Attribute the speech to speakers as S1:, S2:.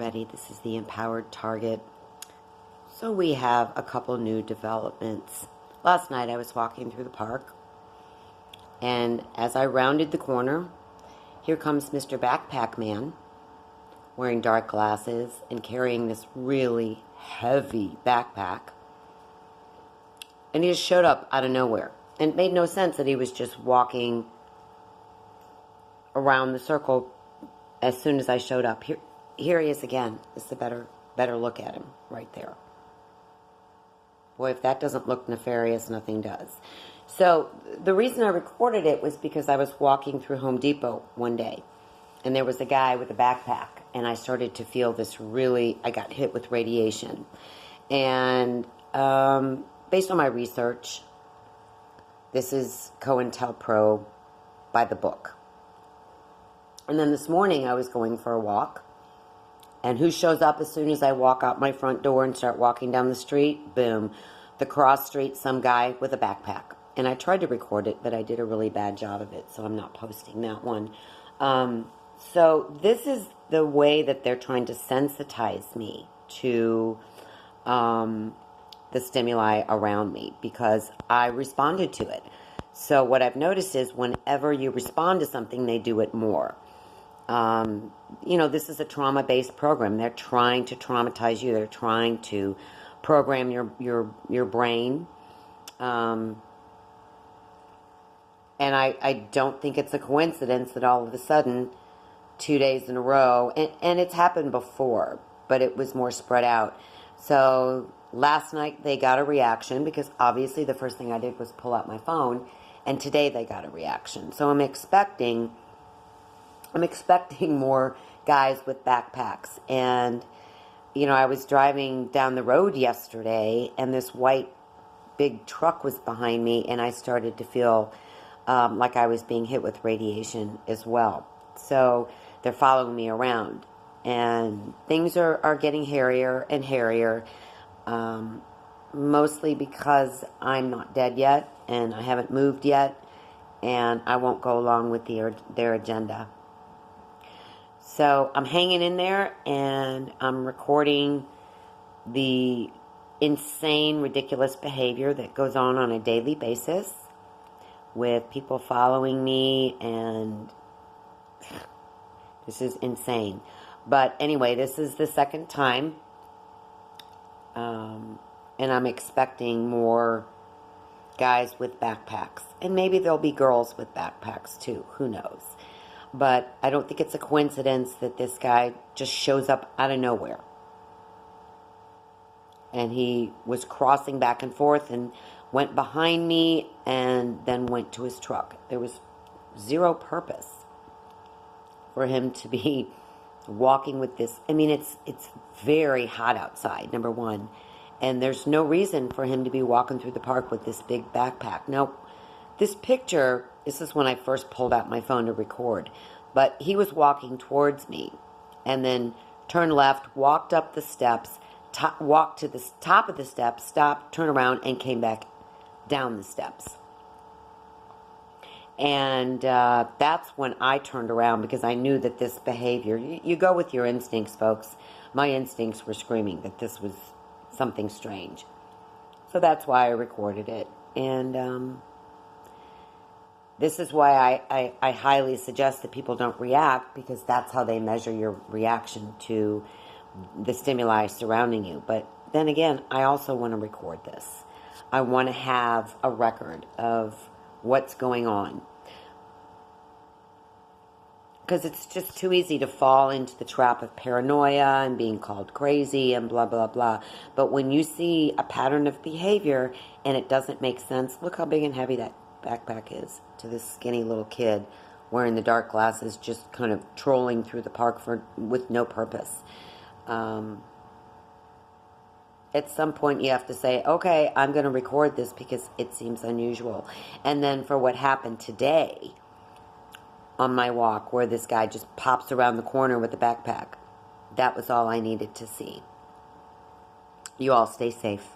S1: everybody. This is the Empowered Target. So we have a couple new developments. Last night I was walking through the park, and as I rounded the corner, here comes Mr. Backpack Man, wearing dark glasses and carrying this really heavy backpack. And he just showed up out of nowhere. And it made no sense that he was just walking around the circle as soon as I showed up. Here he is again. This is a better look at him right there. Boy, if that doesn't look nefarious, nothing does. So the reason I recorded it was because I was walking through Home Depot one day, and there was a guy with a backpack, and I started to feel this I got hit with radiation. And based on my research, this is COINTELPRO by the book. And then this morning I was going for a walk, and who shows up as soon as I walk out my front door and start walking down the street? Boom. The cross street, some guy with a backpack. And I tried to record it, but I did a really bad job of it, so I'm not posting that one. So this is the way that they're trying to sensitize me to the stimuli around me, because I responded to it. So what I've noticed is whenever you respond to something, they do it more. This is a trauma-based program. They're trying to traumatize you. They're trying to program your brain. And I don't think it's a coincidence that all of a sudden, 2 days in a row, and it's happened before, but it was more spread out. So last night they got a reaction, because obviously the first thing I did was pull out my phone, and today they got a reaction. So I'm expecting more guys with backpacks. And, I was driving down the road yesterday, and this white big truck was behind me, and I started to feel like I was being hit with radiation as well. So they're following me around, and things are getting hairier and hairier, mostly because I'm not dead yet, and I haven't moved yet, and I won't go along with their agenda. So I'm hanging in there, and I'm recording the insane, ridiculous behavior that goes on a daily basis with people following me, and this is insane. But anyway, this is the second time, and I'm expecting more guys with backpacks, and maybe there'll be girls with backpacks too, who knows. But I don't think it's a coincidence that this guy just shows up out of nowhere. And he was crossing back and forth and went behind me and then went to his truck. There was zero purpose for him to be walking with this. I mean, it's very hot outside, number one. And there's no reason for him to be walking through the park with this big backpack. Now, this picture, this is when I first pulled out my phone to record. But he was walking towards me and then turned left, walked up the steps, walked to the top of the steps, stopped, turned around, and came back down the steps. And that's when I turned around, because I knew that this behavior, you go with your instincts, folks. My instincts were screaming that this was something strange. So that's why I recorded it. And this is why I highly suggest that people don't react, because that's how they measure your reaction to the stimuli surrounding you. But then again, I also want to record this. I want to have a record of what's going on, because it's just too easy to fall into the trap of paranoia and being called crazy and blah, blah, blah. But when you see a pattern of behavior and it doesn't make sense, look how big and heavy that backpack is to this skinny little kid wearing the dark glasses, just kind of trolling through the park with no purpose. At some point you have to say, okay, I'm going to record this because it seems unusual. And then for what happened today on my walk, where this guy just pops around the corner with a backpack, that was all I needed to see. You all stay safe.